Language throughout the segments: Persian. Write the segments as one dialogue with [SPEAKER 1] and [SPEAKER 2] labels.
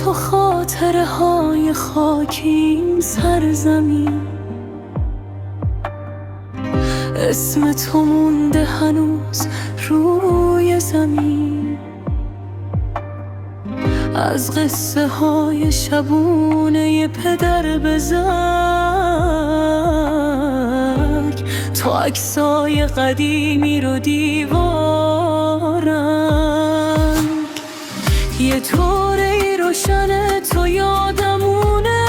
[SPEAKER 1] تو خاطره های خاکیم سرزمین، اسم تو مونده هنوز روی زمین. از قصه های شبونه پدر بزرگ تو عکسای قدیمی رو دیوارم، یه طوره روشن تو یادمونه،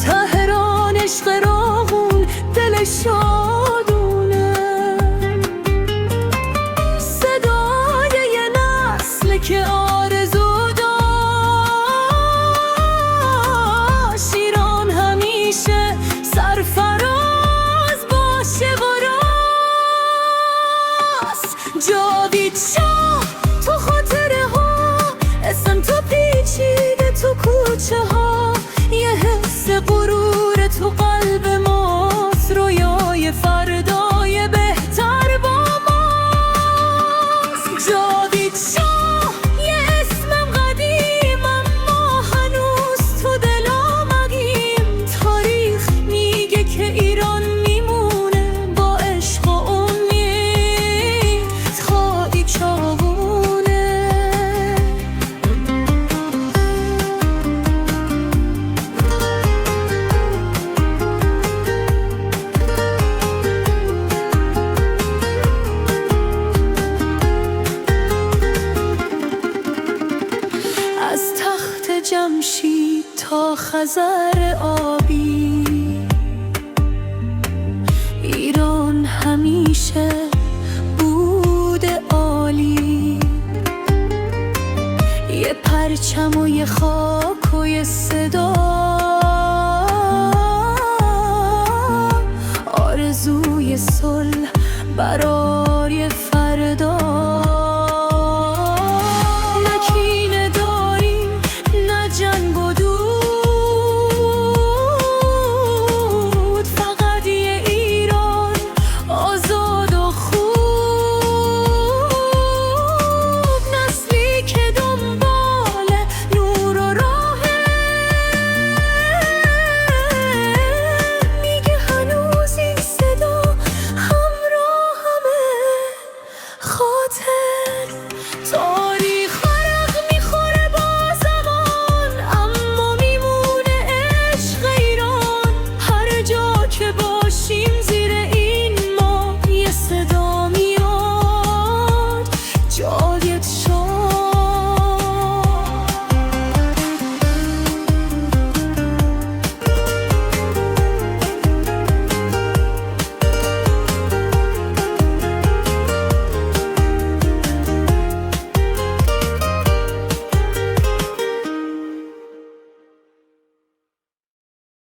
[SPEAKER 1] تهران عشق راغون دل شادونه، صدای یه نسل که آرزو داشت ایران همیشه سرفراز باشه و راست. جاوید شاه تو خاطره ها، اسم تو پیچیده تو کوچه ها، یه حس غرور تو قلب ماست، رویای فردای بهتر با ماست. جاوید شاه یه اسمم قدیم اما هنوز تو دلم مقیم، تاریخ میگه که ایران میمونه با عشق و امید تا چاوونه. از تخت جمشید تا خزر آبی، ایران همیشه بوده عالی، یه پرچم و یه خاک و یه صدا، آرزوی صلح برای فردا.